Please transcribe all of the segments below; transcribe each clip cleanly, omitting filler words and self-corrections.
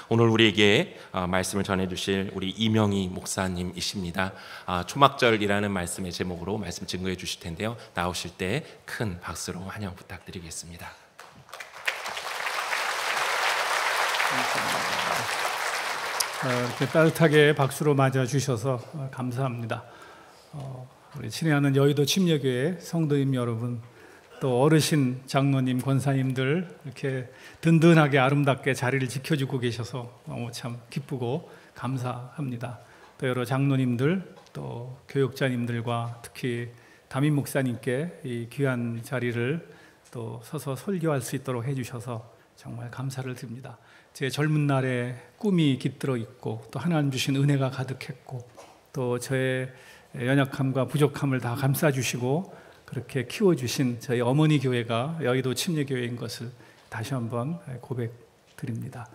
오늘 우리에게 말씀을 전해주실 우리 이명희 목사님이십니다. 초막절이라는 말씀의 제목으로 말씀 증거해 주실 텐데요. 나오실 때 큰 박수로 환영 부탁드리겠습니다. 이렇게 따뜻하게 박수로 맞아주셔서 감사합니다. 우리 친애하는 여의도 침례교회 성도님 여러분, 또 어르신 장로님, 권사님들 이렇게 든든하게 아름답게 자리를 지켜주고 계셔서 너무 참 기쁘고 감사합니다. 또 여러 장로님들, 또 교육자님들과 특히 담임 목사님께 이 귀한 자리를 또 서서 설교할 수 있도록 해주셔서 정말 감사를 드립니다. 제 젊은 날에 꿈이 깃들어 있고 또 하나님 주신 은혜가 가득했고 또 저의 연약함과 부족함을 다 감싸주시고 그렇게 키워주신 저희 어머니 교회가 여의도 침례교회인 것을 다시 한번 고백드립니다.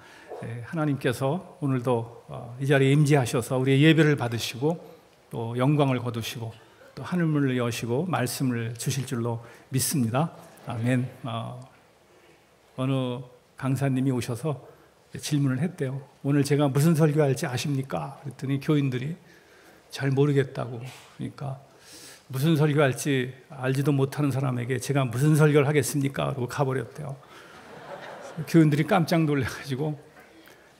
하나님께서 오늘도 이 자리에 임재하셔서 우리의 예배를 받으시고 또 영광을 거두시고 또 하늘문을 여시고 말씀을 주실 줄로 믿습니다. 아멘. 어느 강사님이 오셔서 질문을 했대요. 오늘 제가 무슨 설교할지 아십니까? 그랬더니 교인들이 잘 모르겠다고. 그러니까 무슨 설교할지 알지도 못하는 사람에게 제가 무슨 설교를 하겠습니까? 그러고 가버렸대요. 교인들이 깜짝 놀라가지고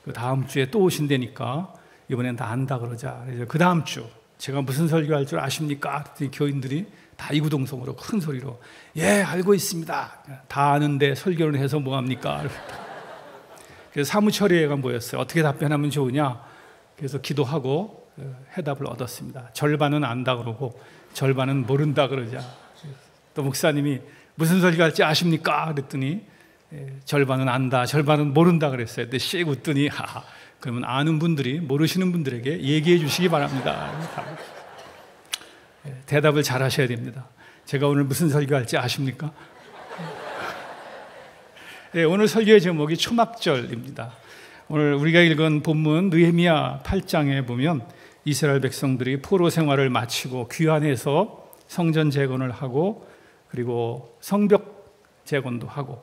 그 다음 주에 또 오신다니까 이번엔 다 안다 그러자. 그래서 그 다음 주 제가 무슨 설교할 줄 아십니까? 그랬더니 교인들이 다 이구동성으로 큰 소리로 예 알고 있습니다. 다 아는데 설교를 해서 뭐합니까? 그래서 사무처리회가 모였어요. 어떻게 답변하면 좋으냐? 그래서 기도하고 해답을 얻었습니다. 절반은 안다 그러고 절반은 모른다 그러자. 또 목사님이 무슨 설교할지 아십니까? 그랬더니 절반은 안다, 절반은 모른다 그랬어요. 근데 씩 웃더니 그러면 아는 분들이 모르시는 분들에게 얘기해 주시기 바랍니다. 대답을 잘 하셔야 됩니다. 제가 오늘 무슨 설교할지 아십니까? 오늘 설교의 제목이 초막절입니다. 오늘 우리가 읽은 본문 느헤미야 8장에 보면 이스라엘 백성들이 포로 생활을 마치고 귀환해서 성전 재건을 하고 그리고 성벽 재건도 하고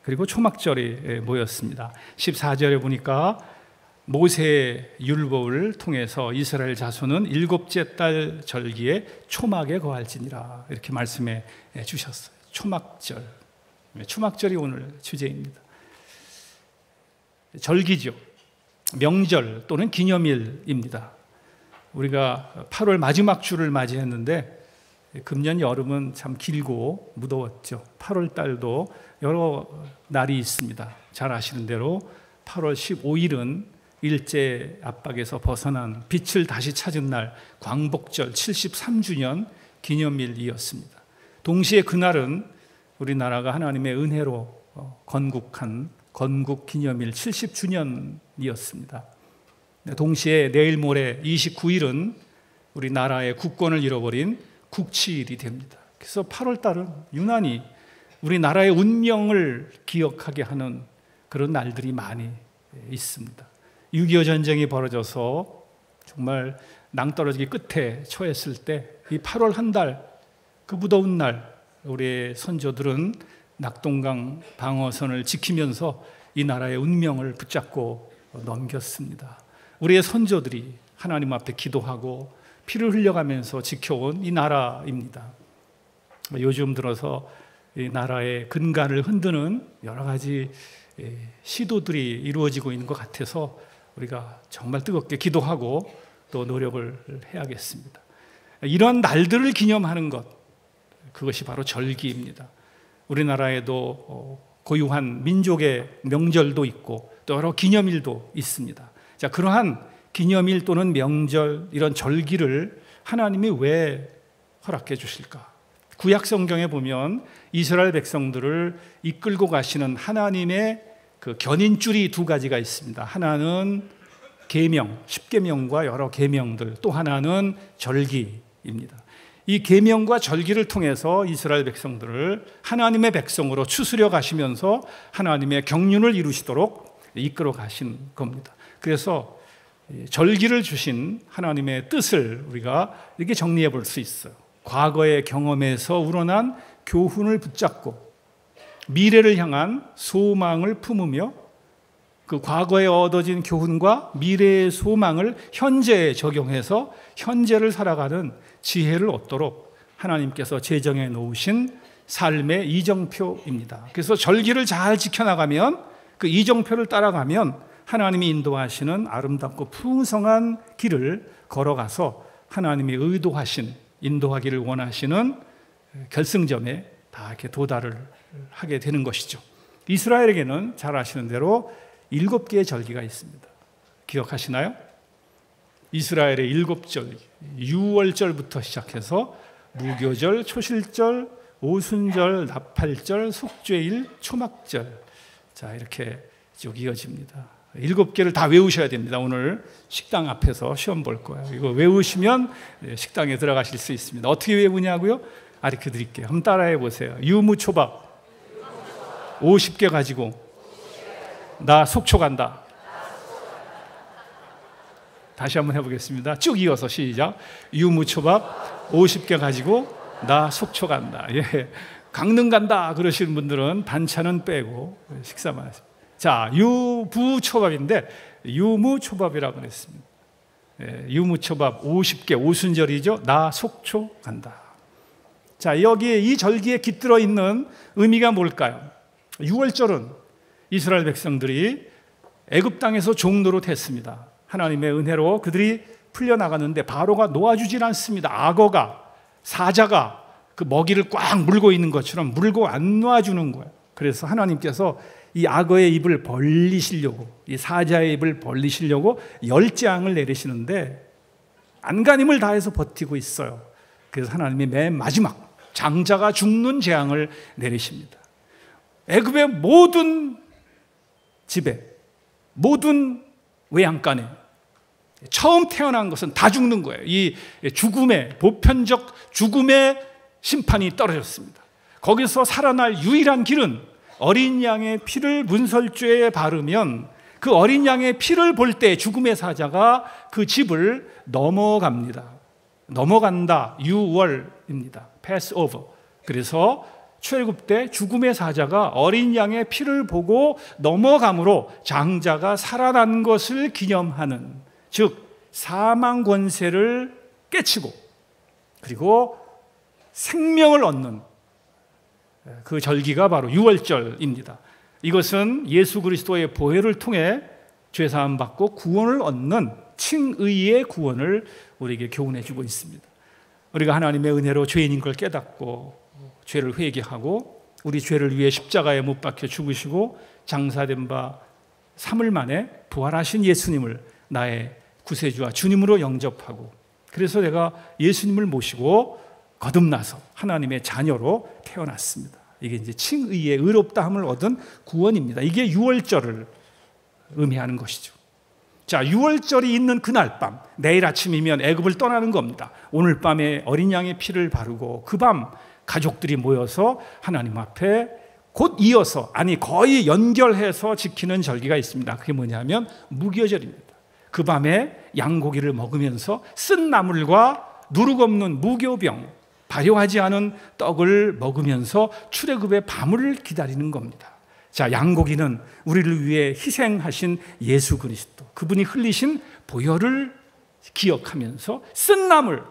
그리고 초막절이 모였습니다. 14절에 보니까 모세의 율법을 통해서 이스라엘 자손은 7째 달 절기에 초막에 거할지니라 이렇게 말씀해 주셨어요. 초막절. 초막절이 오늘 주제입니다. 절기죠. 명절 또는 기념일입니다. 우리가 8월 마지막 주를 맞이했는데 금년 여름은 참 길고 무더웠죠. 8월 달도 여러 날이 있습니다. 잘 아시는 대로 8월 15일은 일제 압박에서 벗어난 빛을 다시 찾은 날 광복절 73주년 기념일이었습니다. 동시에 그날은 우리나라가 하나님의 은혜로 건국한 건국 기념일 70주년이었습니다. 동시에 내일 모레 29일은 우리나라의 국권을 잃어버린 국치일이 됩니다. 그래서 8월 달은 유난히 우리나라의 운명을 기억하게 하는 그런 날들이 많이 있습니다. 6.25 전쟁이 벌어져서 정말 낭떠러지기 끝에 처했을 때 이 8월 한 달, 그 무더운 날 우리의 선조들은 낙동강 방어선을 지키면서 이 나라의 운명을 붙잡고 넘겼습니다. 우리의 선조들이 하나님 앞에 기도하고 피를 흘려가면서 지켜온 이 나라입니다. 요즘 들어서 이 나라의 근간을 흔드는 여러 가지 시도들이 이루어지고 있는 것 같아서 우리가 정말 뜨겁게 기도하고 또 노력을 해야겠습니다. 이런 날들을 기념하는 것, 그것이 바로 절기입니다. 우리나라에도 고유한 민족의 명절도 있고 또 여러 기념일도 있습니다. 자, 그러한 기념일 또는 명절, 이런 절기를 하나님이 왜 허락해 주실까? 구약 성경에 보면 이스라엘 백성들을 이끌고 가시는 하나님의 그 견인줄이 두 가지가 있습니다. 하나는 계명, 10계명과 여러 계명들, 또 하나는 절기입니다. 이 계명과 절기를 통해서 이스라엘 백성들을 하나님의 백성으로 추스려 가시면서 하나님의 경륜을 이루시도록 이끌어 가신 겁니다. 그래서 절기를 주신 하나님의 뜻을 우리가 이렇게 정리해 볼 수 있어요. 과거의 경험에서 우러난 교훈을 붙잡고 미래를 향한 소망을 품으며 그 과거에 얻어진 교훈과 미래의 소망을 현재에 적용해서 현재를 살아가는 지혜를 얻도록 하나님께서 제정해 놓으신 삶의 이정표입니다. 그래서 절기를 잘 지켜나가면, 그 이정표를 따라가면 하나님이 인도하시는 아름답고 풍성한 길을 걸어가서 하나님이 의도하신, 인도하기를 원하시는 결승점에 다 이렇게 도달을 하게 되는 것이죠. 이스라엘에게는 잘 아시는 대로 7개의 절기가 있습니다. 기억하시나요? 이스라엘의 7절, 유월절부터 시작해서 무교절, 초실절, 오순절, 나팔절, 속죄일, 초막절. 자, 이렇게 쭉 이어집니다. 7개를 다 외우셔야 됩니다. 오늘 식당 앞에서 시험 볼 거예요. 이거 외우시면 식당에 들어가실 수 있습니다. 어떻게 외우냐고요? 가르쳐 드릴게요. 한번 따라해 보세요. 유무초밥 50개 가지고 나 속초 간다. 다시 한번 해보겠습니다. 쭉 이어서 시작. 유무초밥 50개 가지고 나 속초 간다. 예. 강릉 간다 그러시는 분들은 반찬은 빼고 식사만 하십니다. 자, 유부초밥인데 유무초밥이라고 그랬습니다. 예, 유무초밥 50개, 오순절이죠. 나 속초 간다. 자, 여기에 이 절기에 깃들어 있는 의미가 뭘까요? 6월절은 이스라엘 백성들이 애굽 땅에서 종노로 됐습니다. 하나님의 은혜로 그들이 풀려나갔는데 바로가 놓아주질 않습니다. 악어가, 사자가 그 먹이를 꽉 물고 있는 것처럼 물고 안 놓아주는 거예요. 그래서 하나님께서 이 악어의 입을 벌리시려고, 이 사자의 입을 벌리시려고 10재앙을 내리시는데 안간힘을 다해서 버티고 있어요. 그래서 하나님이 맨 마지막 장자가 죽는 재앙을 내리십니다. 애굽의 모든 집에, 모든 외양간에 처음 태어난 것은 다 죽는 거예요. 이 죽음의, 보편적 죽음의 심판이 떨어졌습니다. 거기서 살아날 유일한 길은 어린 양의 피를 문설주에 바르면 그 어린 양의 피를 볼 때 죽음의 사자가 그 집을 넘어갑니다. 넘어간다, 유월입니다. pass over. 그래서 출애굽 때 죽음의 사자가 어린 양의 피를 보고 넘어감으로 장자가 살아난 것을 기념하는, 즉 사망 권세를 깨치고 그리고 생명을 얻는 그 절기가 바로 유월절입니다. 이것은 예수 그리스도의 보혈을 통해 죄사함 받고 구원을 얻는 칭의의 구원을 우리에게 교훈해 주고 있습니다. 우리가 하나님의 은혜로 죄인인 걸 깨닫고 죄를 회개하고 우리 죄를 위해 십자가에 못 박혀 죽으시고 장사된 바 3일 만에 부활하신 예수님을 나의 구세주와 주님으로 영접하고, 그래서 내가 예수님을 모시고 거듭나서 하나님의 자녀로 태어났습니다. 이게 이제 칭의의 의롭다함을 얻은 구원입니다. 이게 유월절을 의미하는 것이죠. 자, 유월절이 있는 그날 밤, 내일 아침이면 애굽을 떠나는 겁니다. 오늘 밤에 어린 양의 피를 바르고 그 밤 가족들이 모여서 하나님 앞에 곧 이어서, 아니 거의 연결해서 지키는 절기가 있습니다. 그게 뭐냐면 무교절입니다. 그 밤에 양고기를 먹으면서 쓴 나물과 누룩 없는 무교병, 발효하지 않은 떡을 먹으면서 출애굽의 밤을 기다리는 겁니다. 자, 양고기는 우리를 위해 희생하신 예수 그리스도, 그분이 흘리신 보혈을 기억하면서 쓴 나물,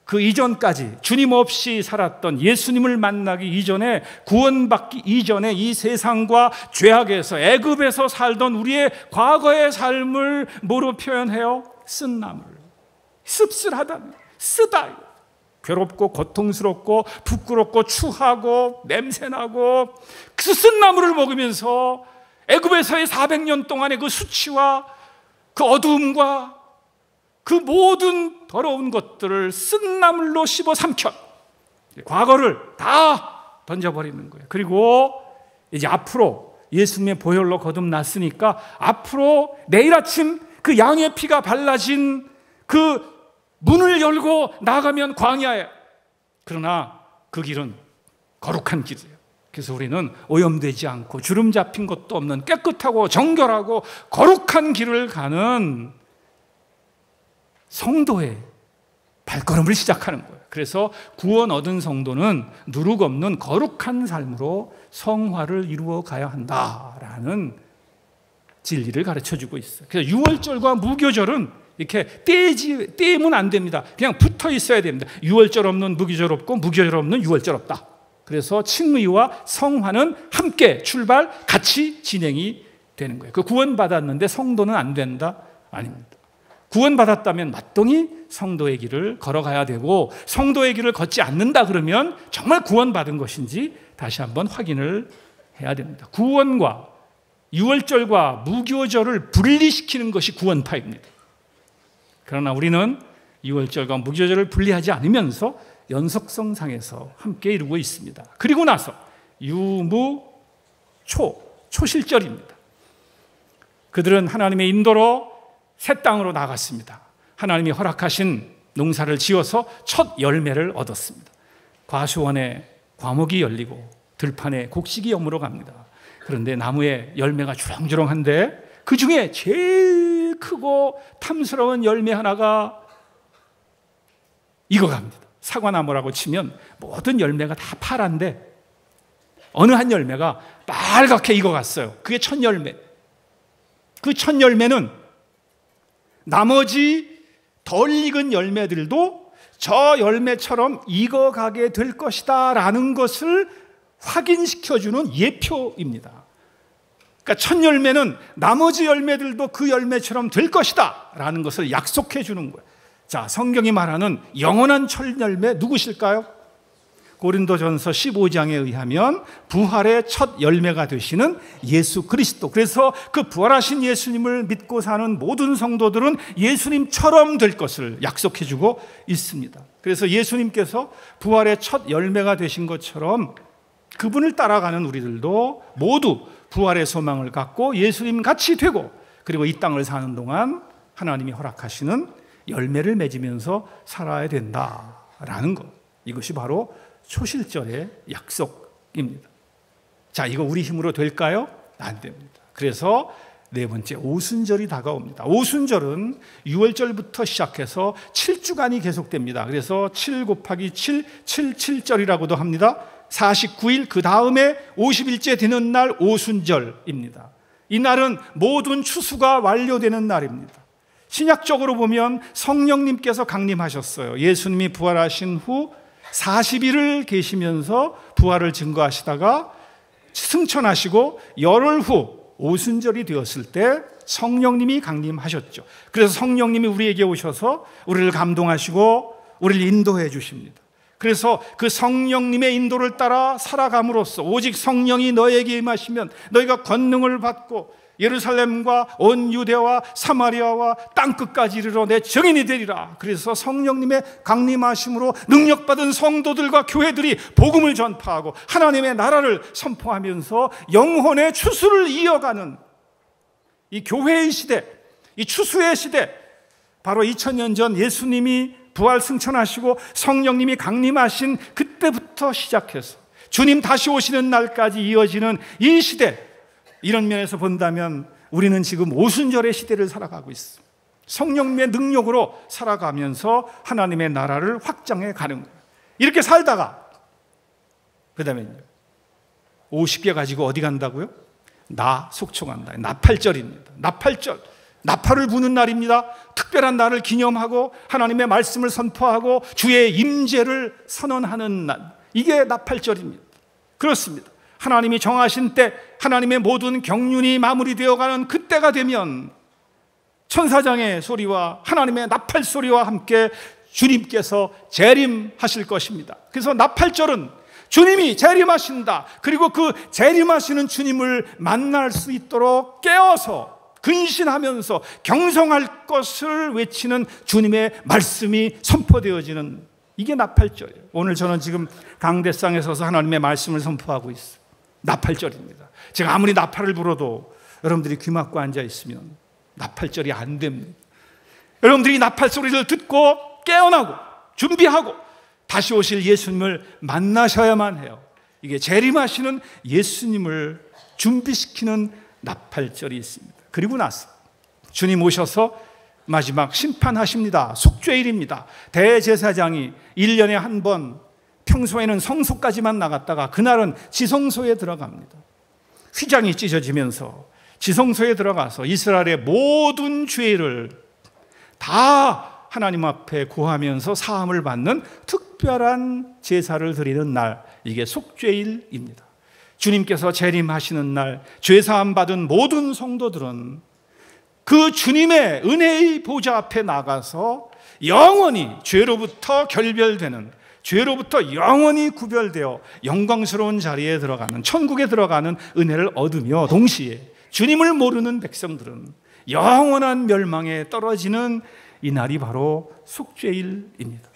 그 이전까지 주님 없이 살았던 예수님을 만나기 이전에, 구원받기 이전에 이 세상과 죄악에서 애굽에서 살던 우리의 과거의 삶을 뭐로 표현해요? 쓴 나물. 씁쓸하다, 쓰다, 괴롭고 고통스럽고 부끄럽고 추하고 냄새나고 그 쓴 나물을 먹으면서 애굽에서의 400년 동안의 그 수치와 그 어두움과 그 모든 더러운 것들을 쓴 나물로 씹어 삼켜 과거를 다 던져버리는 거예요. 그리고 이제 앞으로 예수님의 보혈로 거듭났으니까 앞으로 내일 아침 그 양의 피가 발라진 그 문을 열고 나가면 광야에, 그러나 그 길은 거룩한 길이에요. 그래서 우리는 오염되지 않고 주름 잡힌 것도 없는 깨끗하고 정결하고 거룩한 길을 가는 성도의 발걸음을 시작하는 거예요. 그래서 구원 얻은 성도는 누룩 없는 거룩한 삶으로 성화를 이루어 가야 한다라는 진리를 가르쳐주고 있어요. 그래서 유월절과 무교절은 이렇게 떼면 안 됩니다. 그냥 붙어 있어야 됩니다. 유월절 없는 무교절 없고 무교절 없는 유월절 없다. 그래서 칭의와 성화는 함께 출발 같이 진행이 되는 거예요. 그 구원받았는데 성도는 안 된다? 아닙니다. 구원받았다면 마땅히 성도의 길을 걸어가야 되고, 성도의 길을 걷지 않는다 그러면 정말 구원받은 것인지 다시 한번 확인을 해야 됩니다. 구원과 유월절과 무교절을 분리시키는 것이 구원파입니다. 그러나 우리는 유월절과 무교절을 분리하지 않으면서 연속성상에서 함께 이루고 있습니다. 그리고 나서 초실절입니다. 그들은 하나님의 인도로 새 땅으로 나갔습니다. 하나님이 허락하신 농사를 지어서 첫 열매를 얻었습니다. 과수원에 과목이 열리고 들판에 곡식이 여물어 갑니다. 그런데 나무에 열매가 주렁주렁한데 그 중에 제일 크고 탐스러운 열매 하나가 익어갑니다. 사과나무라고 치면 모든 열매가 다 파란데 어느 한 열매가 빨갛게 익어갔어요. 그게 첫 열매. 그 첫 열매는 나머지 덜 익은 열매들도 저 열매처럼 익어가게 될 것이다 라는 것을 확인시켜주는 예표입니다. 그러니까 첫 열매는 나머지 열매들도 그 열매처럼 될 것이다 라는 것을 약속해 주는 거예요. 자, 성경이 말하는 영원한 첫 열매 누구실까요? 고린도전서 15장에 의하면 부활의 첫 열매가 되시는 예수 그리스도. 그래서 그 부활하신 예수님을 믿고 사는 모든 성도들은 예수님처럼 될 것을 약속해 주고 있습니다. 그래서 예수님께서 부활의 첫 열매가 되신 것처럼 그분을 따라가는 우리들도 모두 부활의 소망을 갖고 예수님 같이 되고, 그리고 이 땅을 사는 동안 하나님이 허락하시는 열매를 맺으면서 살아야 된다라는 것. 이것이 바로 초실절의 약속입니다. 자, 이거 우리 힘으로 될까요? 안 됩니다. 그래서 네 번째, 오순절이 다가옵니다. 오순절은 6월절부터 시작해서 7주간이 계속됩니다. 그래서 7 곱하기 7, 77절이라고도 합니다. 49일 그 다음에 50일째 되는 날 오순절입니다. 이 날은 모든 추수가 완료되는 날입니다. 신약적으로 보면 성령님께서 강림하셨어요. 예수님이 부활하신 후 40일을 계시면서 부활을 증거하시다가 승천하시고 열흘 후 오순절이 되었을 때 성령님이 강림하셨죠. 그래서 성령님이 우리에게 오셔서 우리를 감동하시고 우리를 인도해 주십니다. 그래서 그 성령님의 인도를 따라 살아감으로써 오직 성령이 너에게 임하시면 너희가 권능을 받고 예루살렘과 온 유대와 사마리아와 땅끝까지 이르러 내 증인이 되리라. 그래서 성령님의 강림하심으로 능력받은 성도들과 교회들이 복음을 전파하고 하나님의 나라를 선포하면서 영혼의 추수를 이어가는 이 교회의 시대, 이 추수의 시대, 바로 2000년 전 예수님이 부활 승천하시고 성령님이 강림하신 그때부터 시작해서 주님 다시 오시는 날까지 이어지는 이 시대, 이런 면에서 본다면 우리는 지금 오순절의 시대를 살아가고 있습니다. 성령님의 능력으로 살아가면서 하나님의 나라를 확장해 가는 거예요. 이렇게 살다가 그 다음에 50개 가지고 어디 간다고요? 속초간다. 나팔절입니다. 나팔절, 나팔을 부는 날입니다. 특별한 날을 기념하고 하나님의 말씀을 선포하고 주의 임재를 선언하는 날, 이게 나팔절입니다. 그렇습니다. 하나님이 정하신 때, 하나님의 모든 경륜이 마무리되어가는 그때가 되면 천사장의 소리와 하나님의 나팔 소리와 함께 주님께서 재림하실 것입니다. 그래서 나팔절은 주님이 재림하신다. 그리고 그 재림하시는 주님을 만날 수 있도록 깨어서 근신하면서 경성할 것을 외치는 주님의 말씀이 선포되어지는, 이게 나팔절이에요. 오늘 저는 지금 강대상에 서서 하나님의 말씀을 선포하고 있어요. 나팔절입니다. 제가 아무리 나팔을 불어도 여러분들이 귀 막고 앉아 있으면 나팔절이 안 됩니다. 여러분들이 나팔 소리를 듣고 깨어나고 준비하고 다시 오실 예수님을 만나셔야만 해요. 이게 재림하시는 예수님을 준비시키는 나팔절이 있습니다. 그리고 나서 주님 오셔서 마지막 심판하십니다. 속죄일입니다. 대제사장이 1년에 한 번, 평소에는 성소까지만 나갔다가 그날은 지성소에 들어갑니다. 휘장이 찢어지면서 지성소에 들어가서 이스라엘의 모든 죄를 다 하나님 앞에 구하면서 사함을 받는 특별한 제사를 드리는 날, 이게 속죄일입니다. 주님께서 재림하시는 날, 죄사함 받은 모든 성도들은 그 주님의 은혜의 보좌 앞에 나가서 영원히 죄로부터 결별되는, 죄로부터 영원히 구별되어 영광스러운 자리에 들어가는, 천국에 들어가는 은혜를 얻으며, 동시에 주님을 모르는 백성들은 영원한 멸망에 떨어지는 이 날이 바로 속죄일입니다.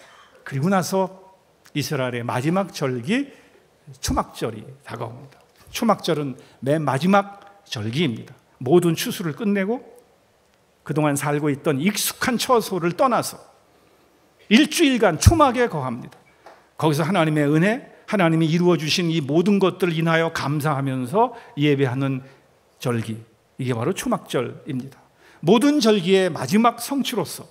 그리고 나서 이스라엘의 마지막 절기 초막절이 다가옵니다. 초막절은 맨 마지막 절기입니다. 모든 추수를 끝내고 그동안 살고 있던 익숙한 처소를 떠나서 일주일간 초막에 거합니다. 거기서 하나님의 은혜, 하나님이 이루어 주신 이 모든 것들을 인하여 감사하면서 예배하는 절기, 이게 바로 초막절입니다. 모든 절기의 마지막 성취로서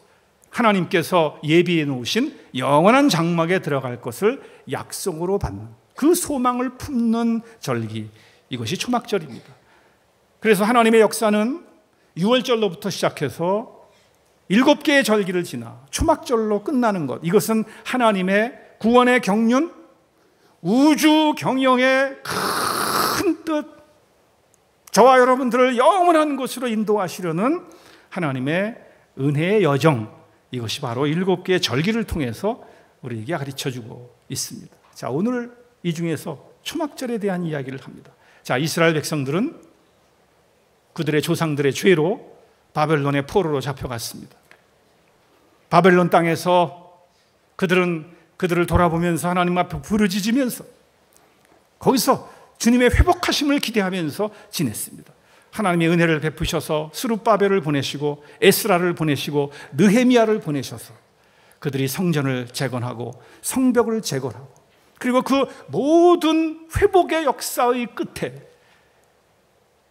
하나님께서 예비해 놓으신 영원한 장막에 들어갈 것을 약속으로 받는, 그 소망을 품는 절기, 이것이 초막절입니다. 그래서 하나님의 역사는 6월절로부터 시작해서 7개의 절기를 지나 초막절로 끝나는 것, 이것은 하나님의 구원의 경륜, 우주 경영의 큰 뜻, 저와 여러분들을 영원한 곳으로 인도하시려는 하나님의 은혜의 여정, 이것이 바로 7개의 절기를 통해서 우리에게 가르쳐주고 있습니다. 자, 오늘 이 중에서 초막절에 대한 이야기를 합니다. 자, 이스라엘 백성들은 그들의 조상들의 죄로 바벨론의 포로로 잡혀갔습니다. 바벨론 땅에서 그들을 돌아보면서 하나님 앞에 부르짖으면서 거기서 주님의 회복하심을 기대하면서 지냈습니다. 하나님의 은혜를 베푸셔서 스룹바벨을 보내시고 에스라를 보내시고 느헤미야를 보내셔서 그들이 성전을 재건하고 성벽을 재건하고, 그리고 그 모든 회복의 역사의 끝에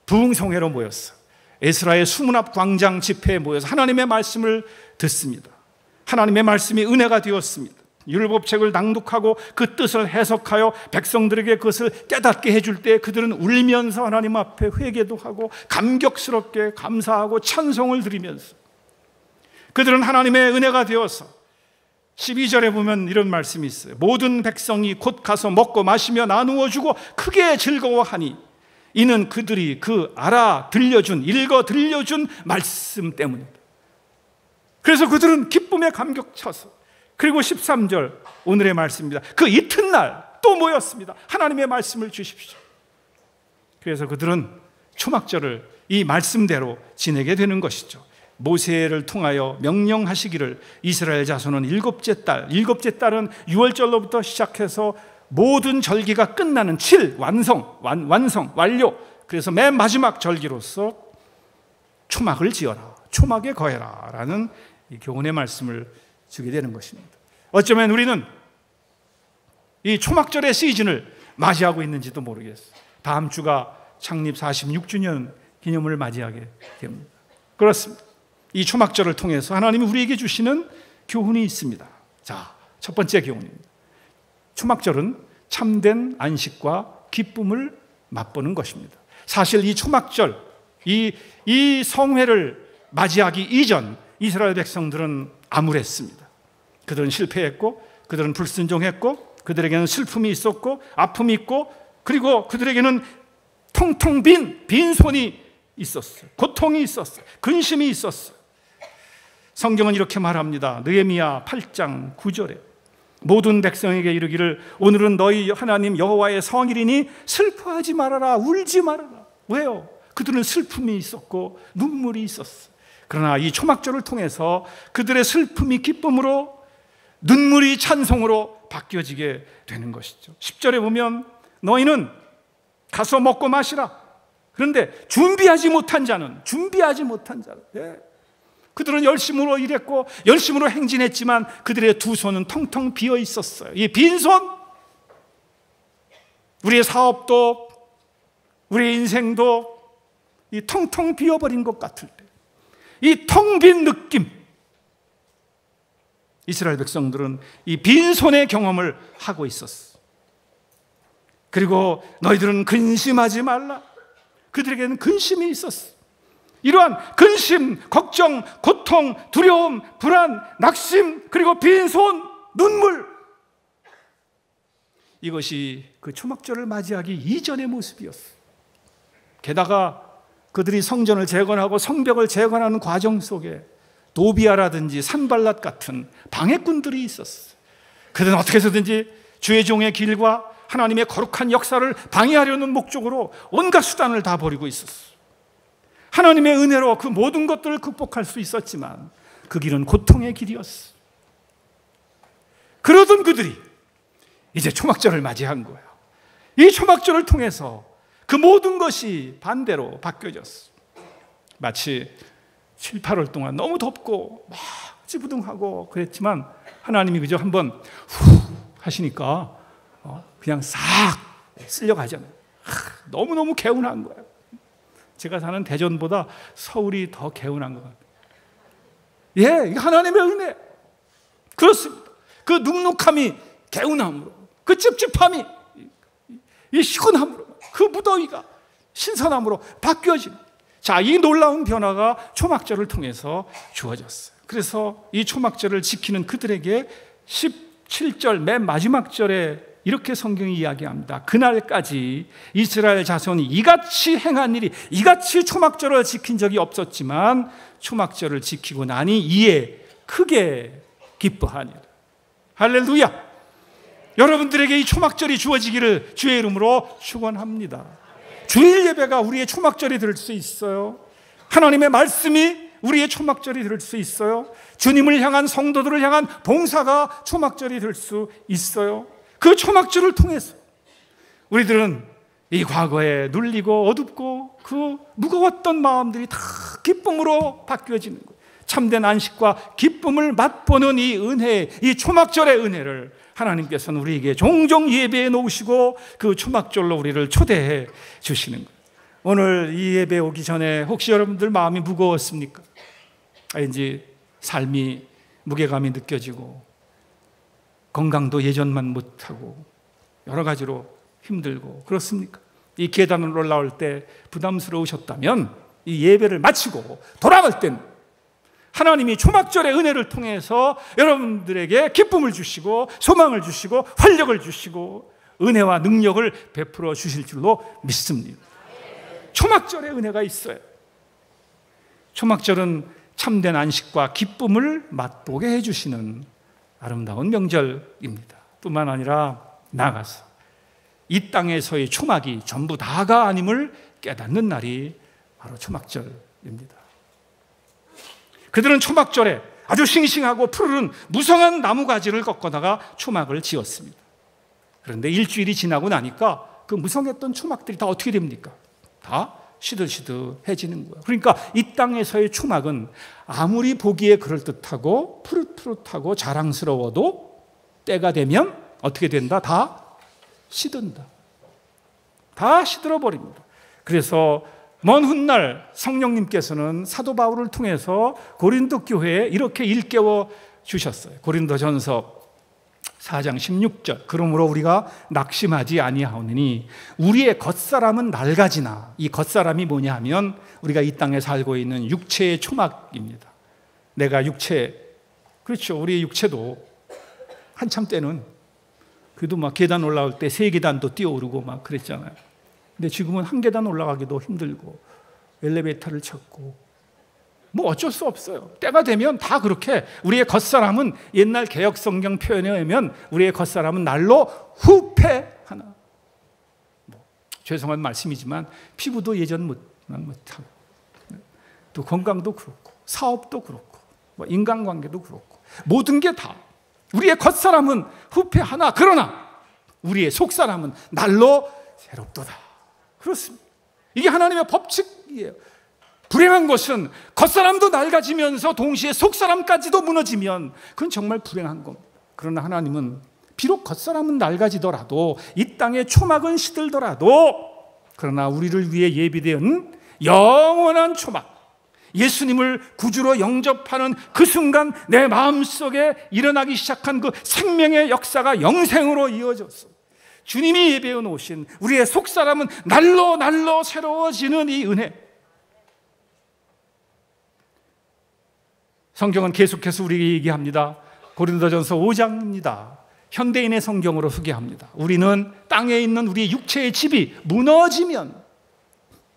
부흥성회로 모였어. 에스라의 수문 앞 광장 집회에 모여서 하나님의 말씀을 듣습니다. 하나님의 말씀이 은혜가 되었습니다. 율법책을 낭독하고 그 뜻을 해석하여 백성들에게 그것을 깨닫게 해줄 때 그들은 울면서 하나님 앞에 회개도 하고 감격스럽게 감사하고 찬송을 드리면서 그들은 하나님의 은혜가 되어서 12절에 보면 이런 말씀이 있어요. 모든 백성이 곧 가서 먹고 마시며 나누어 주고 크게 즐거워하니 이는 그들이 그 읽어 들려준 말씀 때문입니다. 그래서 그들은 기쁨에 감격 차서, 그리고 13절 오늘의 말씀입니다. 그 이튿날 또 모였습니다. 하나님의 말씀을 주십시오. 그래서 그들은 초막절을 이 말씀대로 지내게 되는 것이죠. 모세를 통하여 명령하시기를 이스라엘 자손은 일곱째 달은 6월절로부터 시작해서 모든 절기가 끝나는 7 완료. 그래서 맨 마지막 절기로서 초막을 지어라, 초막에 거해라 라는 이 교훈의 말씀을 주게 되는 것입니다. 어쩌면 우리는 이 초막절의 시즌을 맞이하고 있는지도 모르겠어요. 다음 주가 창립 46주년 기념을 맞이하게 됩니다. 그렇습니다. 이 초막절을 통해서 하나님이 우리에게 주시는 교훈이 있습니다. 자, 첫 번째 교훈입니다. 초막절은 참된 안식과 기쁨을 맛보는 것입니다. 사실 이 초막절, 이 성회를 맞이하기 이전 이스라엘 백성들은 암울했습니다. 그들은 실패했고, 그들은 불순종했고, 그들에게는 슬픔이 있었고, 아픔이 있고, 그리고 그들에게는 텅텅 빈 손이 있었어요. 고통이 있었어요. 근심이 있었어요. 성경은 이렇게 말합니다. 느헤미야 8장 9절에 모든 백성에게 이르기를 오늘은 너희 하나님 여호와의 성일이니 슬퍼하지 말아라, 울지 말아라. 왜요? 그들은 슬픔이 있었고 눈물이 있었어요. 그러나 이 초막절을 통해서 그들의 슬픔이 기쁨으로, 눈물이 찬송으로 바뀌어지게 되는 것이죠. 10절에 보면 너희는 가서 먹고 마시라. 그런데 준비하지 못한 자는 그들은 열심으로 일했고 열심으로 행진했지만 그들의 두 손은 텅텅 비어 있었어요. 이 빈손, 우리의 사업도 우리의 인생도 이 텅텅 비어버린 것 같을 때, 이 텅 빈 느낌, 이스라엘 백성들은 이 빈손의 경험을 하고 있었어. 그리고 너희들은 근심하지 말라. 그들에게는 근심이 있었어. 이러한 근심, 걱정, 고통, 두려움, 불안, 낙심, 그리고 빈손, 눈물, 이것이 그 초막절을 맞이하기 이전의 모습이었어. 게다가 그들이 성전을 재건하고 성벽을 재건하는 과정 속에 도비아라든지 산발랏 같은 방해꾼들이 있었어. 그들은 어떻게 해서든지 주의 종의 길과 하나님의 거룩한 역사를 방해하려는 목적으로 온갖 수단을 다 벌이고 있었어. 하나님의 은혜로 그 모든 것들을 극복할 수 있었지만 그 길은 고통의 길이었어. 그러던 그들이 이제 초막절을 맞이한 거예요. 이 초막절을 통해서 그 모든 것이 반대로 바뀌어졌어. 마치 7, 8월 동안 너무 덥고 막 찌부둥하고 그랬지만 하나님이 그저 한번 후 하시니까 그냥 싹 쓸려가잖아요. 너무너무 개운한 거예요. 제가 사는 대전보다 서울이 더 개운한 것 같아요. 예, 하나님의 은혜. 그렇습니다. 그 눅눅함이 개운함으로, 그 찝찝함이 이 시원함으로, 그 무더위가 신선함으로 바뀌어진. 자, 이 놀라운 변화가 초막절을 통해서 주어졌어요. 그래서 이 초막절을 지키는 그들에게 17절 맨 마지막 절에 이렇게 성경이 이야기합니다. 그날까지 이스라엘 자손이 이같이 행한 일이, 이같이 초막절을 지킨 적이 없었지만 초막절을 지키고 나니 이에 크게 기뻐하니라. 할렐루야. 여러분들에게 이 초막절이 주어지기를 주의 이름으로 축원합니다. 주일 예배가 우리의 초막절이 될 수 있어요. 하나님의 말씀이 우리의 초막절이 될 수 있어요. 주님을 향한, 성도들을 향한 봉사가 초막절이 될 수 있어요. 그 초막절을 통해서 우리들은 이 과거에 눌리고 어둡고 그 무거웠던 마음들이 다 기쁨으로 바뀌어지는 거예요. 참된 안식과 기쁨을 맛보는 이 은혜, 이 초막절의 은혜를 하나님께서는 우리에게 종종 예배해 놓으시고 그 초막절로 우리를 초대해 주시는 거예요. 오늘 이 예배 오기 전에 혹시 여러분들 마음이 무거웠습니까? 왠지 삶이 무게감이 느껴지고 건강도 예전만 못하고 여러 가지로 힘들고 그렇습니까? 이 계단을 올라올 때 부담스러우셨다면 이 예배를 마치고 돌아갈 땐 하나님이 초막절의 은혜를 통해서 여러분들에게 기쁨을 주시고 소망을 주시고 활력을 주시고 은혜와 능력을 베풀어 주실 줄로 믿습니다. 초막절의 은혜가 있어요. 초막절은 참된 안식과 기쁨을 맛보게 해주시는 아름다운 명절입니다. 뿐만 아니라 나아가서 이 땅에서의 초막이 전부 다가 아님을 깨닫는 날이 바로 초막절입니다. 그들은 초막절에 아주 싱싱하고 푸르른 무성한 나무가지를 꺾어다가 초막을 지었습니다. 그런데 일주일이 지나고 나니까 그 무성했던 초막들이 다 어떻게 됩니까? 다 시들시들해지는 거예요. 그러니까 이 땅에서의 초막은 아무리 보기에 그럴듯하고 푸릇푸릇하고 자랑스러워도 때가 되면 어떻게 된다? 다 시든다. 다 시들어버립니다. 그래서 먼 훗날 성령님께서는 사도 바울을 통해서 고린도 교회에 이렇게 일깨워 주셨어요. 고린도전서 4장 16절. 그러므로 우리가 낙심하지 아니하오느니 우리의 겉사람은 낡아지나. 이 겉사람이 뭐냐 하면 우리가 이 땅에 살고 있는 육체의 초막입니다. 내가 육체, 그렇죠. 우리의 육체도 한참 때는 그래도 막 계단 올라올 때 3계단도 뛰어오르고 막 그랬잖아요. 근데 지금은 한 계단 올라가기도 힘들고 엘리베이터를 찾고 뭐 어쩔 수 없어요. 때가 되면 다 그렇게 우리의 겉사람은 옛날 개역 성경 표현에 의하면 우리의 겉사람은 날로 후패하나. 뭐 죄송한 말씀이지만 피부도 예전만 못하고 또 건강도 그렇고 사업도 그렇고 뭐 인간관계도 그렇고 모든 게 다 우리의 겉사람은 후패하나. 그러나 우리의 속사람은 날로 새롭도다. 그렇습니다. 이게 하나님의 법칙이에요. 불행한 것은 겉사람도 낡아지면서 동시에 속사람까지도 무너지면 그건 정말 불행한 겁니다. 그러나 하나님은 비록 겉사람은 낡아지더라도 이 땅의 초막은 시들더라도 그러나 우리를 위해 예비된 영원한 초막, 예수님을 구주로 영접하는 그 순간 내 마음속에 일어나기 시작한 그 생명의 역사가 영생으로 이어졌어. 주님이 예배해 놓으신 우리의 속사람은 날로 날로 새로워지는 이 은혜. 성경은 계속해서 우리에게 얘기합니다. 고린도전서 5장입니다. 현대인의 성경으로 소개합니다. 우리는 땅에 있는 우리의 육체의 집이 무너지면,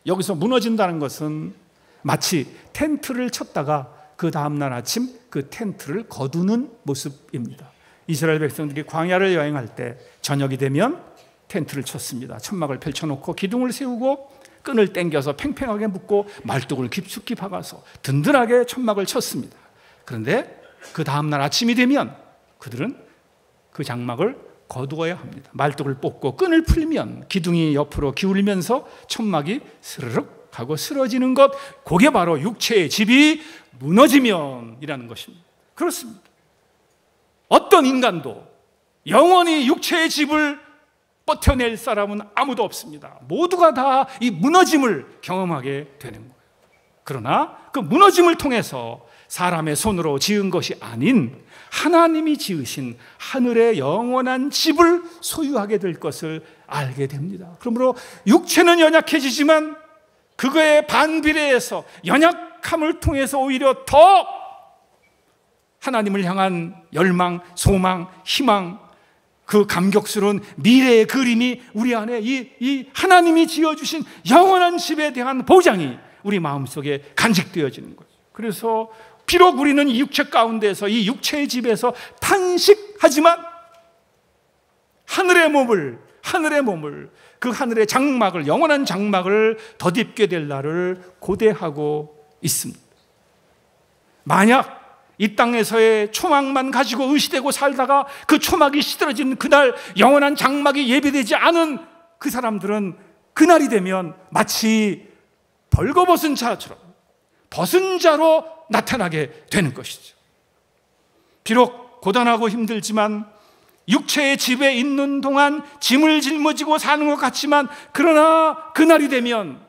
여기서 무너진다는 것은 마치 텐트를 쳤다가 그 다음날 아침 그 텐트를 거두는 모습입니다. 이스라엘 백성들이 광야를 여행할 때 저녁이 되면 텐트를 쳤습니다. 천막을 펼쳐놓고 기둥을 세우고 끈을 당겨서 팽팽하게 묶고 말뚝을 깊숙이 박아서 든든하게 천막을 쳤습니다. 그런데 그 다음날 아침이 되면 그들은 그 장막을 거두어야 합니다. 말뚝을 뽑고 끈을 풀면 기둥이 옆으로 기울면서 천막이 스르륵 하고 쓰러지는 것, 그게 바로 육체의 집이 무너지면이라는 것입니다. 그렇습니다. 어떤 인간도 영원히 육체의 집을 버텨낼 사람은 아무도 없습니다. 모두가 다 이 무너짐을 경험하게 되는 거예요. 그러나 그 무너짐을 통해서 사람의 손으로 지은 것이 아닌 하나님이 지으신 하늘의 영원한 집을 소유하게 될 것을 알게 됩니다. 그러므로 육체는 연약해지지만 그거에 반비례해서 연약함을 통해서 오히려 더 하나님을 향한 열망, 소망, 희망, 그 감격스러운 미래의 그림이 우리 안에 이 하나님이 지어주신 영원한 집에 대한 보장이 우리 마음속에 간직되어지는 거죠. 그래서 비록 우리는 이 육체 가운데서 이 육체의 집에서 탄식하지만 하늘의 몸을 그 하늘의 장막을, 영원한 장막을 덧입게 될 날을 고대하고 있습니다. 만약 이 땅에서의 초막만 가지고 의시되고 살다가 그 초막이 시들어진 그날 영원한 장막이 예비되지 않은 그 사람들은 그날이 되면 마치 벌거벗은 자처럼 벗은 자로 나타나게 되는 것이죠. 비록 고단하고 힘들지만 육체의 집에 있는 동안 짐을 짊어지고 사는 것 같지만, 그러나 그날이 되면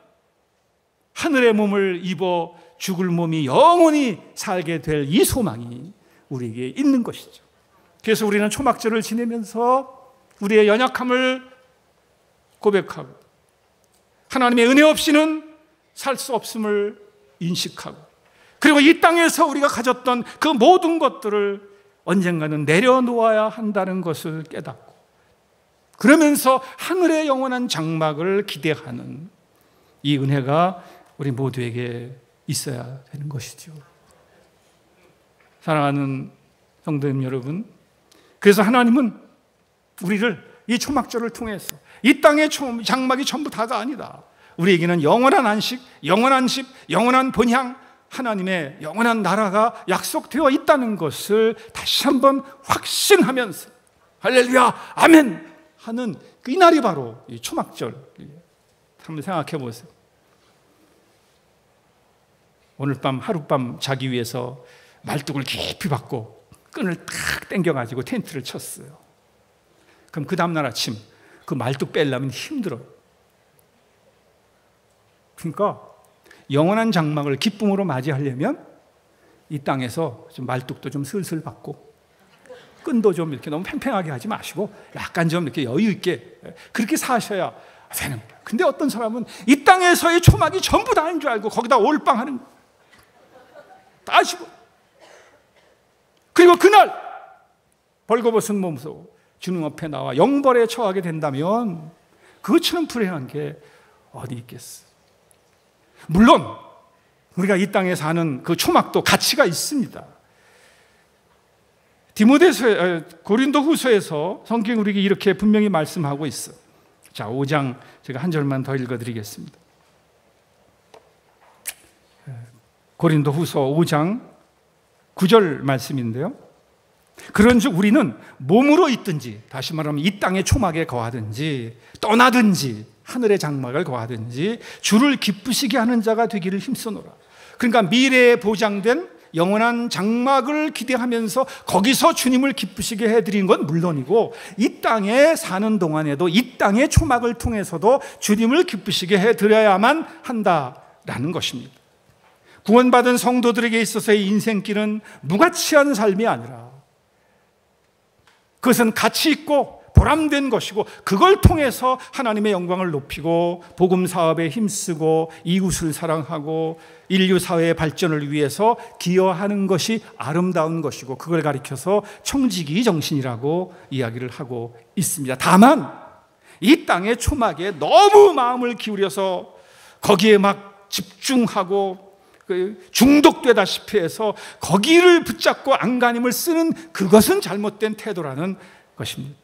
하늘의 몸을 입어 죽을 몸이 영원히 살게 될 이 소망이 우리에게 있는 것이죠. 그래서 우리는 초막절을 지내면서 우리의 연약함을 고백하고 하나님의 은혜 없이는 살 수 없음을 인식하고, 그리고 이 땅에서 우리가 가졌던 그 모든 것들을 언젠가는 내려놓아야 한다는 것을 깨닫고, 그러면서 하늘의 영원한 장막을 기대하는 이 은혜가 우리 모두에게 있어야 되는 것이죠. 사랑하는 성도님 여러분, 그래서 하나님은 우리를 이 초막절을 통해서 이 땅의 장막이 전부 다가 아니다, 우리에게는 영원한 안식, 영원한 집, 영원한 본향, 하나님의 영원한 나라가 약속되어 있다는 것을 다시 한번 확신하면서 할렐루야 아멘 하는 그 이날이 바로 이 초막절. 한번 생각해 보세요. 오늘 밤 하룻밤 자기 위해서 말뚝을 깊이 박고 끈을 탁 당겨가지고 텐트를 쳤어요. 그럼 그 다음날 아침 그 말뚝 빼려면 힘들어요. 그러니까 영원한 장막을 기쁨으로 맞이하려면 이 땅에서 좀 말뚝도 좀 슬슬 박고 끈도 좀 이렇게 너무 팽팽하게 하지 마시고 약간 좀 이렇게 여유 있게 그렇게 사셔야 되는 거예요. 근데 어떤 사람은 이 땅에서의 초막이 전부 다인 줄 알고 거기다 올빵하는 거예요. 따시고, 그리고 그날 벌거벗은 몸소 주님 앞에 나와 영벌에 처하게 된다면 그것처럼 불행한 게 어디 있겠어. 물론 우리가 이 땅에 사는 그 초막도 가치가 있습니다. 고린도후서에서 성경이 우리에게 이렇게 분명히 말씀하고 있어. 자, 5장 제가 한 절만 더 읽어드리겠습니다. 고린도후서 5장 9절 말씀인데요. 그런즉 우리는 몸으로 있든지, 다시 말하면 이 땅의 초막에 거하든지 떠나든지 하늘의 장막을 거하든지 주를 기쁘시게 하는 자가 되기를 힘쓰노라. 그러니까 미래에 보장된 영원한 장막을 기대하면서 거기서 주님을 기쁘시게 해드리는 건 물론이고, 이 땅에 사는 동안에도 이 땅의 초막을 통해서도 주님을 기쁘시게 해드려야만 한다라는 것입니다. 구원받은 성도들에게 있어서의 인생길은 무가치한 삶이 아니라 그것은 가치 있고 보람된 것이고, 그걸 통해서 하나님의 영광을 높이고 복음 사업에 힘쓰고 이웃을 사랑하고 인류 사회의 발전을 위해서 기여하는 것이 아름다운 것이고, 그걸 가리켜서 청지기 정신이라고 이야기를 하고 있습니다. 다만 이 땅의 초막에 너무 마음을 기울여서 거기에 막 집중하고 중독되다시피 해서 거기를 붙잡고 안간힘을 쓰는 그것은 잘못된 태도라는 것입니다.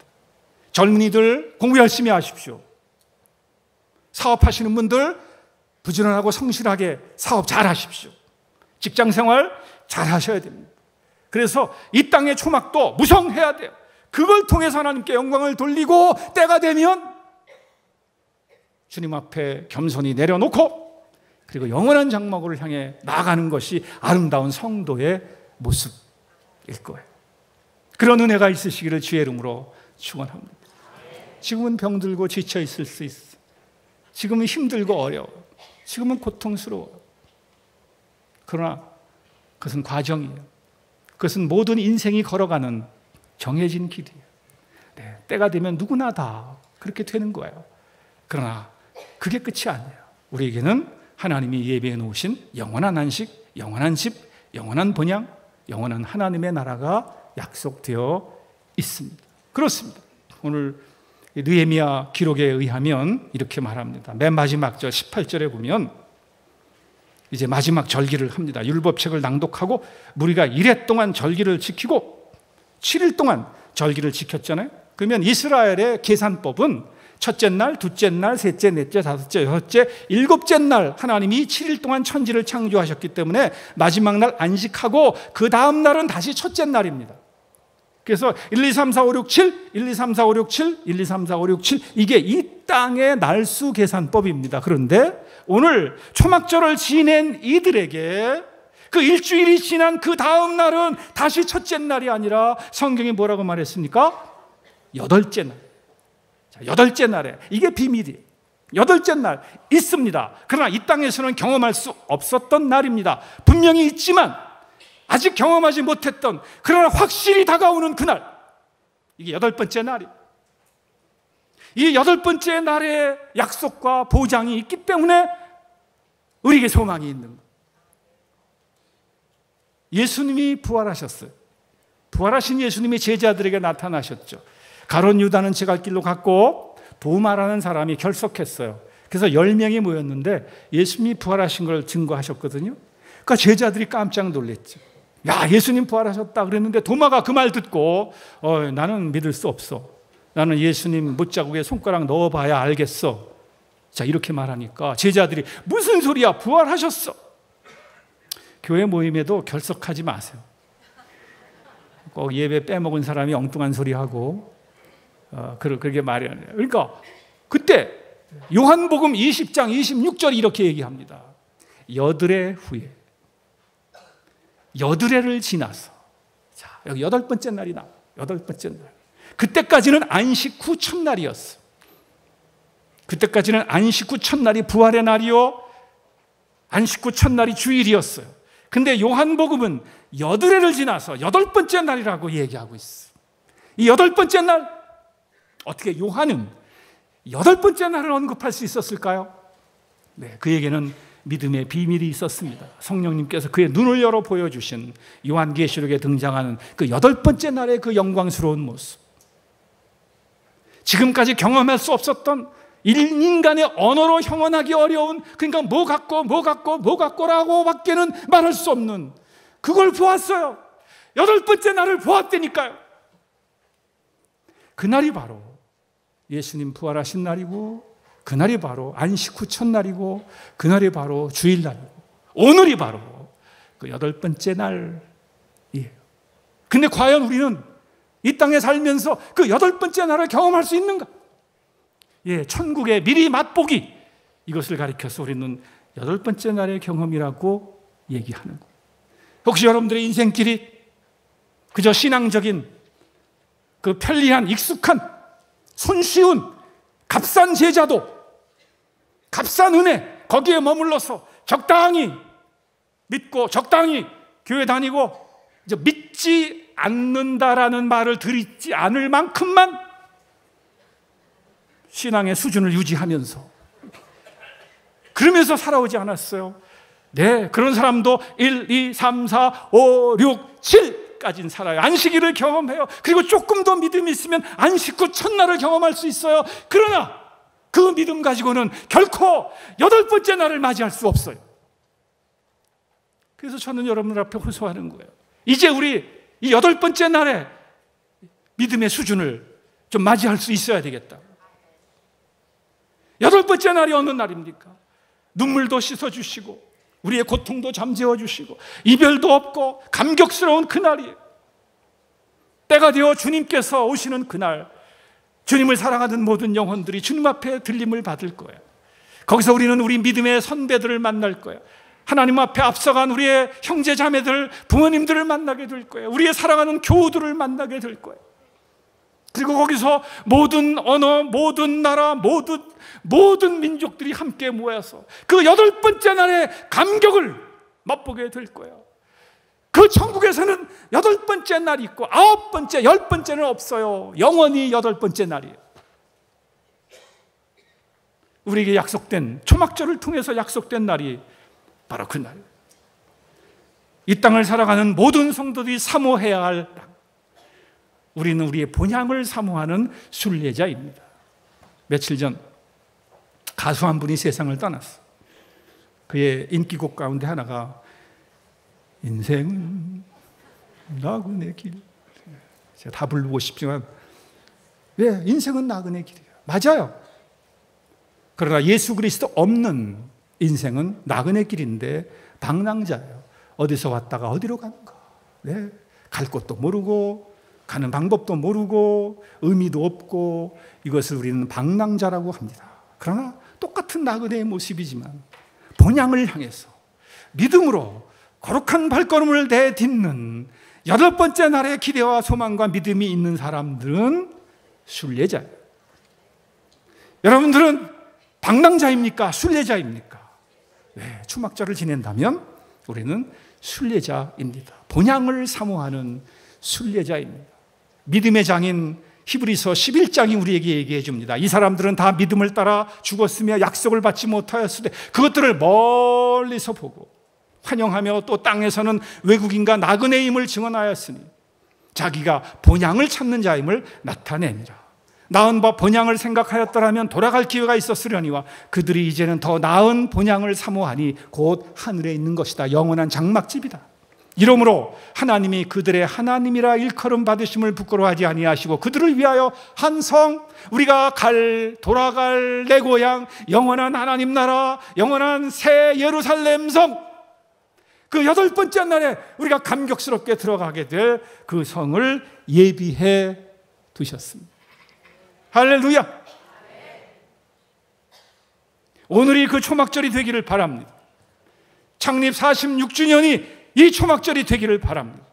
젊은이들 공부 열심히 하십시오. 사업하시는 분들 부지런하고 성실하게 사업 잘 하십시오. 직장생활 잘 하셔야 됩니다. 그래서 이 땅의 초막도 무성해야 돼요. 그걸 통해서 하나님께 영광을 돌리고, 때가 되면 주님 앞에 겸손히 내려놓고 그리고 영원한 장막으로 향해 나아가는 것이 아름다운 성도의 모습일 거예요. 그런 은혜가 있으시기를 주의 이름으로 축원합니다. 지금은 병들고 지쳐 있을 수 있어. 지금은 힘들고 어려워. 지금은 고통스러워. 그러나 그것은 과정이에요. 그것은 모든 인생이 걸어가는 정해진 길이에요. 네, 때가 되면 누구나 다 그렇게 되는 거예요. 그러나 그게 끝이 아니에요. 우리에게는 하나님이 예비해 놓으신 영원한 안식, 영원한 집, 영원한 번양, 영원한 하나님의 나라가 약속되어 있습니다. 그렇습니다. 오늘 느헤미야 기록에 의하면 이렇게 말합니다. 맨 마지막 절 18절에 보면 이제 마지막 절기를 합니다. 율법책을 낭독하고 무리가 이래 동안 절기를 지키고 7일 동안 절기를 지켰잖아요. 그러면 이스라엘의 계산법은 첫째 날, 둘째 날, 셋째, 넷째, 다섯째, 여섯째, 일곱째 날 하나님이 7일 동안 천지를 창조하셨기 때문에 마지막 날 안식하고 그 다음 날은 다시 첫째 날입니다. 그래서 1, 2, 3, 4, 5, 6, 7, 1, 2, 3, 4, 5, 6, 7, 1, 2, 3, 4, 5, 6, 7 이게 이 땅의 날수 계산법입니다. 그런데 오늘 초막절을 지낸 이들에게 그 일주일이 지난 그 다음 날은 다시 첫째 날이 아니라 성경이 뭐라고 말했습니까? 여덟째 날. 자, 여덟째 날에 이게 비밀이에요. 여덟째 날 있습니다. 그러나 이 땅에서는 경험할 수 없었던 날입니다. 분명히 있지만 아직 경험하지 못했던, 그러나 확실히 다가오는 그날, 이게 여덟 번째 날이에요. 이 여덟 번째 날의 약속과 보장이 있기 때문에 우리에게 소망이 있는 거예요. 예수님이 부활하셨어요. 부활하신 예수님이 제자들에게 나타나셨죠. 가룟 유다는 제갈길로 갔고 도마라는 사람이 결석했어요. 그래서 10명이 모였는데 예수님이 부활하신 걸 증거하셨거든요. 그러니까 제자들이 깜짝 놀랐죠. 야, 예수님 부활하셨다 그랬는데 도마가 그 말 듣고 나는 믿을 수 없어. 나는 예수님 못자국에 손가락 넣어봐야 알겠어. 자, 이렇게 말하니까 제자들이 무슨 소리야, 부활하셨어. 교회 모임에도 결석하지 마세요. 꼭 예배 빼먹은 사람이 엉뚱한 소리하고 그렇게 말이 안 해요. 그러니까 그때 요한복음 20장 26절 이렇게 얘기합니다. 여드레 후에, 여드레를 지나서, 자, 여기 여덟 번째 날이 나와요. 여덟 번째 날. 그때까지는 안식 후 첫날이었어. 그때까지는 안식 후 첫날이 부활의 날이요, 안식 후 첫날이 주일이었어요. 근데 요한복음은 여드레를 지나서 여덟 번째 날이라고 얘기하고 있어. 이 여덟 번째 날, 어떻게 요한은 여덟 번째 날을 언급할 수 있었을까요? 네, 그에게는 믿음의 비밀이 있었습니다. 성령님께서 그의 눈을 열어 보여주신 요한계시록에 등장하는 그 여덟 번째 날의 그 영광스러운 모습, 지금까지 경험할 수 없었던 인간의 언어로 형언하기 어려운, 그러니까 뭐 같고라고 밖에는 말할 수 없는 그걸 보았어요. 여덟 번째 날을 보았다니까요. 그날이 바로 예수님 부활하신 날이고, 그날이 바로 안식 후 첫날이고, 그날이 바로 주일날이고, 오늘이 바로 그 여덟 번째 날이에요. 근데 과연 우리는 이 땅에 살면서 그 여덟 번째 날을 경험할 수 있는가? 예, 천국의 미리 맛보기, 이것을 가리켜서 우리는 여덟 번째 날의 경험이라고 얘기하는 거예요. 혹시 여러분들의 인생길이 그저 신앙적인 그 편리한, 익숙한, 손쉬운 값싼 제자도, 값싼 은혜, 거기에 머물러서 적당히 믿고 적당히 교회 다니고 이제 믿지 않는다라는 말을 들이지 않을 만큼만 신앙의 수준을 유지하면서 그러면서 살아오지 않았어요? 네, 그런 사람도 1, 2, 3, 4, 5, 6, 7까지는 살아요. 안식일을 경험해요. 그리고 조금 더 믿음이 있으면 안식 후 첫날을 경험할 수 있어요. 그러나 그 믿음 가지고는 결코 8번째 날을 맞이할 수 없어요. 그래서 저는 여러분들 앞에 호소하는 거예요. 이제 우리 이 8번째 날에 믿음의 수준을 좀 맞이할 수 있어야 되겠다. 8번째 날이 어느 날입니까? 눈물도 씻어주시고 우리의 고통도 잠재워 주시고 이별도 없고 감격스러운 그날이에요. 때가 되어 주님께서 오시는 그날, 주님을 사랑하는 모든 영혼들이 주님 앞에 들림을 받을 거예요. 거기서 우리는 우리 믿음의 선배들을 만날 거예요. 하나님 앞에 앞서간 우리의 형제 자매들, 부모님들을 만나게 될 거예요. 우리의 사랑하는 교우들을 만나게 될 거예요. 그리고 거기서 모든 언어, 모든 나라, 모든 민족들이 함께 모여서 그 8번째 날의 감격을 맛보게 될 거예요. 그 천국에서는 8번째 날이 있고 9번째, 10번째는 없어요. 영원히 8번째 날이에요. 우리에게 약속된, 초막절을 통해서 약속된 날이 바로 그 날. 이 땅을 살아가는 모든 성도들이 사모해야 할 땅. 우리는 우리의 본향을 사모하는 순례자입니다. 며칠 전 가수 한 분이 세상을 떠났어. 그의 인기곡 가운데 하나가 인생은 나그네 길. 제가 다 부르고 싶지만 왜? 인생은 나그네 길이에요. 맞아요. 그러나 예수 그리스도 없는 인생은 나그네 길인데 방랑자예요. 어디서 왔다가 어디로 가는가. 네. 갈 곳도 모르고 가는 방법도 모르고 의미도 없고 이것을 우리는 방랑자라고 합니다. 그러나 똑같은 나그네의 모습이지만 본향을 향해서 믿음으로 거룩한 발걸음을 내딛는 8번째 날의 기대와 소망과 믿음이 있는 사람들은 순례자예요. 여러분들은 방랑자입니까? 순례자입니까? 네, 추막절을 지낸다면 우리는 순례자입니다. 본향을 사모하는 순례자입니다. 믿음의 장인 히브리서 11장이 우리에게 얘기해 줍니다. 이 사람들은 다 믿음을 따라 죽었으며 약속을 받지 못하였을 때 그것들을 멀리서 보고 환영하며 또 땅에서는 외국인과 나그네임을 증언하였으니 자기가 본향을 찾는 자임을 나타내니라. 나은 바 본향을 생각하였더라면 돌아갈 기회가 있었으려니와 그들이 이제는 더 나은 본향을 사모하니 곧 하늘에 있는 것이다. 영원한 장막집이다. 이러므로 하나님이 그들의 하나님이라 일컬음 받으심을 부끄러워하지 아니하시고 그들을 위하여 한 성, 우리가 돌아갈 내 고향, 영원한 하나님 나라, 영원한 새 예루살렘 성, 그 8번째 날에 우리가 감격스럽게 들어가게 될 그 성을 예비해 두셨습니다. 할렐루야! 오늘이 그 초막절이 되기를 바랍니다. 창립 46주년이 이 초막절이 되기를 바랍니다.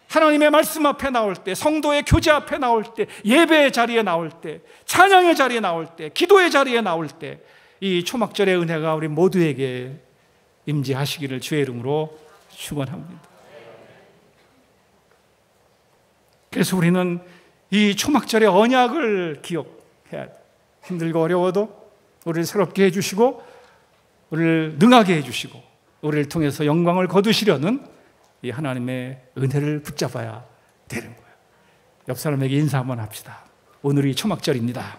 하나님의 말씀 앞에 나올 때, 성도의 교제 앞에 나올 때, 예배의 자리에 나올 때, 찬양의 자리에 나올 때, 기도의 자리에 나올 때 이 초막절의 은혜가 우리 모두에게 임재하시기를 주의 이름으로 축원합니다. 그래서 우리는 이 초막절의 언약을 기억해야 돼. 힘들고 어려워도 우리를 새롭게 해주시고 우리를 능하게 해주시고 우리를 통해서 영광을 거두시려는 이 하나님의 은혜를 붙잡아야 되는 거예요. 옆 사람에게 인사 한번 합시다. 오늘이 초막절입니다.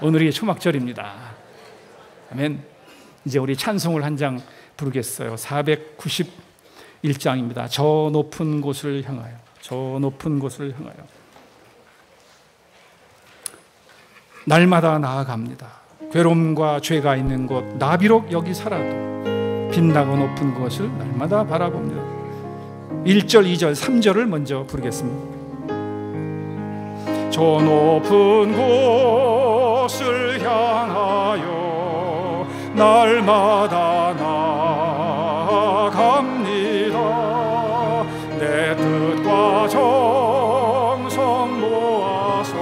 오늘이 초막절입니다. 아멘. 이제 우리 찬송을 한 장 부르겠어요. 491장입니다. 저 높은 곳을 향하여, 저 높은 곳을 향하여. 날마다 나아갑니다. 괴로움과 죄가 있는 곳, 나 비록 여기 살아도 빛나고 높은 곳을 날마다 바라봅니다. 1절, 2절, 3절을 먼저 부르겠습니다. 저 높은 곳을 향하여 날마다 나아갑니다. 내 뜻과 정성 모아서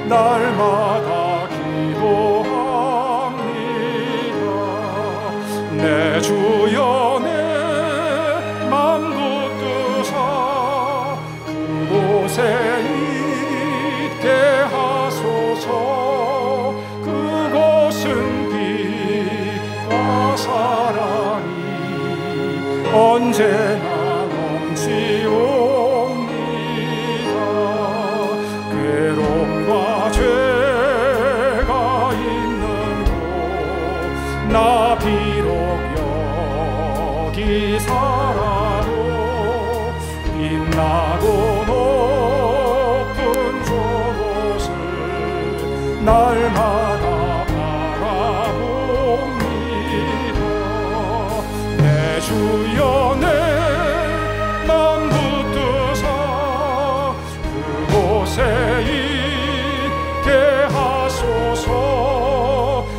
날마다 기도합니다. 내 주여 내 맘 붙드사 그곳에 있게 하소서. 언제나 넘치옵니다. 괴로움과 죄가 있는 곳 나 비록 여기 살아도 빛나고 높은 저곳을 날마다 바라봅니다. 내 주여 내 맘 붙드사 그곳에 있게 하소서.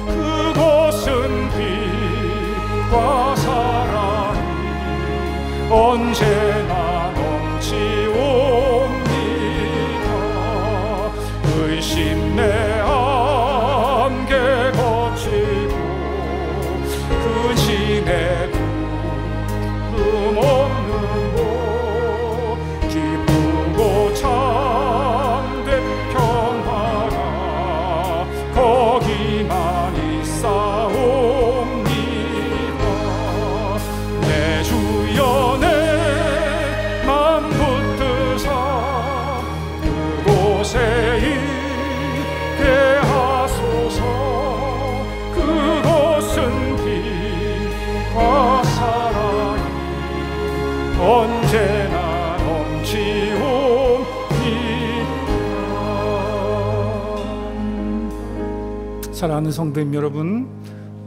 그곳은 빛과 사랑이 언제나 넘치옵니다. 의심 내 안개 거치고 근심의 없는 곳 기쁘고 참된 평화가 거기만 있사옵니다. 내 주여 내 맘 붙드사 그곳에 있게 하소서. 그곳은 빛과 사랑이 언제나 넘치옵니다. 사랑하는 성도님 여러분,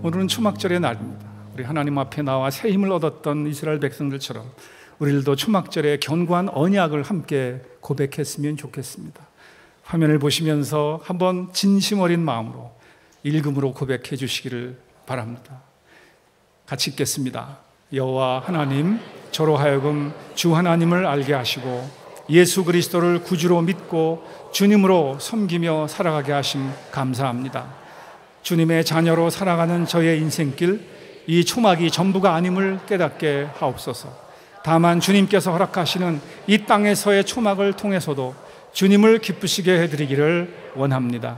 오늘은 초막절의 날입니다. 우리 하나님 앞에 나와 새 힘을 얻었던 이스라엘 백성들처럼 우리들도 초막절의 견고한 언약을 함께 고백했으면 좋겠습니다. 화면을 보시면서 한번 진심 어린 마음으로 읽음으로 고백해 주시기를 바랍니다. 같이 읽겠습니다. 여호와 하나님, 저로 하여금 주 하나님을 알게 하시고 예수 그리스도를 구주로 믿고 주님으로 섬기며 살아가게 하심 감사합니다. 주님의 자녀로 살아가는 저의 인생길, 이 초막이 전부가 아님을 깨닫게 하옵소서. 다만 주님께서 허락하시는 이 땅에서의 초막을 통해서도 주님을 기쁘시게 해드리기를 원합니다.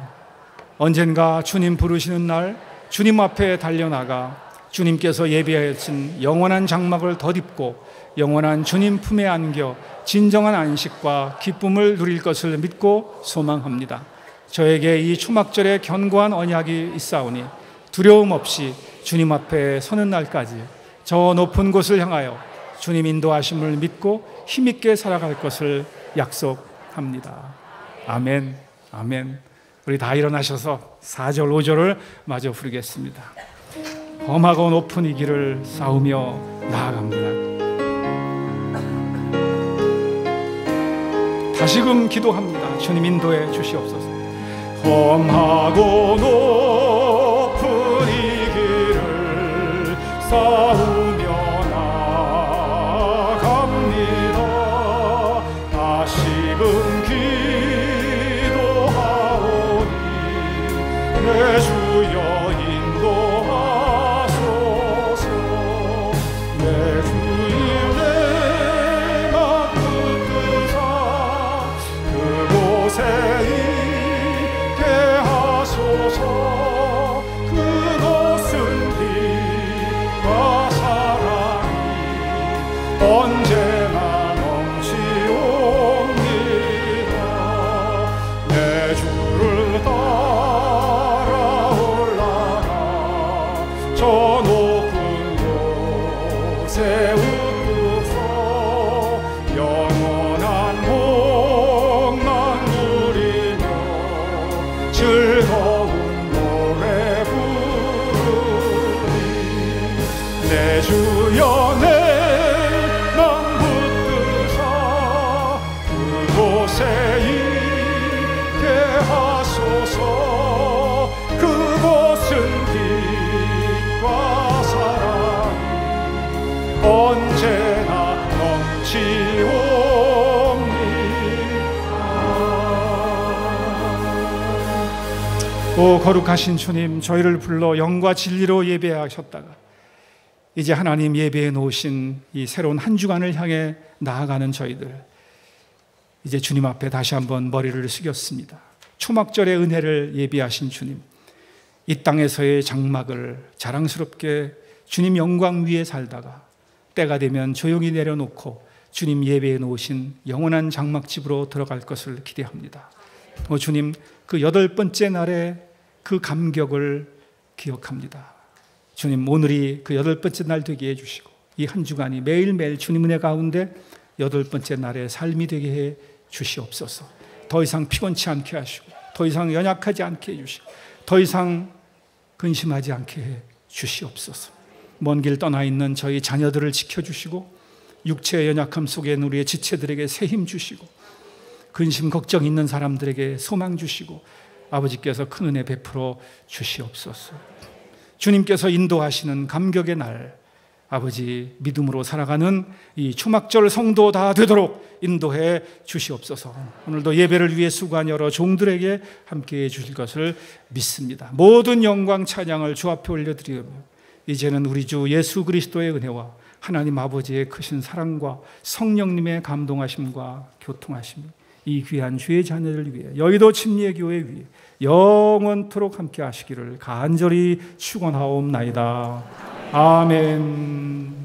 언젠가 주님 부르시는 날 주님 앞에 달려나가 주님께서 예비하신 영원한 장막을 덧입고 영원한 주님 품에 안겨 진정한 안식과 기쁨을 누릴 것을 믿고 소망합니다. 저에게 이 초막절의 견고한 언약이 있사오니 두려움 없이 주님 앞에 서는 날까지 저 높은 곳을 향하여 주님 인도하심을 믿고 힘있게 살아갈 것을 약속합니다. 아멘, 아멘. 우리 다 일어나셔서 4절, 5절을 마저 부르겠습니다. 험하고 높은 이 길을 싸우며 나아갑니다. 다시금 기도합니다. 주님 인도해 주시옵소서. 험하고 높은 이 길을 싸우며 나아갑니다. 다시금 기도하오니 내 주여 인도하소서. 내 주의 맘 붙드사 그곳에 있게 하소서. 그곳은 빛과 사랑이 언제나 넘치옵니다. 내 주를 따라 올라가 저 높은 곳에 웃고서 영원한 복만 누리며 즐거운 노래 부르리. 내 주여 내 맘 붙드사 그곳에 있게 하소서. 그곳은 빛과 사랑이 언제나 넘치옵니다. 오 거룩하신 주님, 저희를 불러 영과 진리로 예배하셨다가 이제 하나님 예배해 놓으신 이 새로운 한 주간을 향해 나아가는 저희들, 이제 주님 앞에 다시 한번 머리를 숙였습니다. 초막절의 은혜를 예비하신 주님, 이 땅에서의 장막을 자랑스럽게 주님 영광 위에 살다가 때가 되면 조용히 내려놓고 주님 예배해 놓으신 영원한 장막집으로 들어갈 것을 기대합니다. 주님, 그 8번째 날에 그 감격을 기억합니다. 주님, 오늘이 그 8번째 날 되게 해주시고 이 한 주간이 매일매일 주님 은혜 가운데 8번째 날의 삶이 되게 해 주시옵소서. 더 이상 피곤치 않게 하시고 더 이상 연약하지 않게 해주시고 더 이상 근심하지 않게 해 주시옵소서. 먼 길 떠나 있는 저희 자녀들을 지켜주시고 육체의 연약함 속에 있는 우리의 지체들에게 새 힘 주시고 근심 걱정 있는 사람들에게 소망 주시고 아버지께서 큰 은혜 베풀어 주시옵소서. 주님께서 인도하시는 감격의 날, 아버지 믿음으로 살아가는 이 초막절 성도 다 되도록 인도해 주시옵소서. 오늘도 예배를 위해 수고한 여러 종들에게 함께해 주실 것을 믿습니다. 모든 영광 찬양을 주 앞에 올려드리며 이제는 우리 주 예수 그리스도의 은혜와 하나님 아버지의 크신 사랑과 성령님의 감동하심과 교통하심, 이 귀한 주의 자녀를 위해 여의도 침례교회 위해 영원토록 함께 하시기를 간절히 축원하옵나이다. 아멘.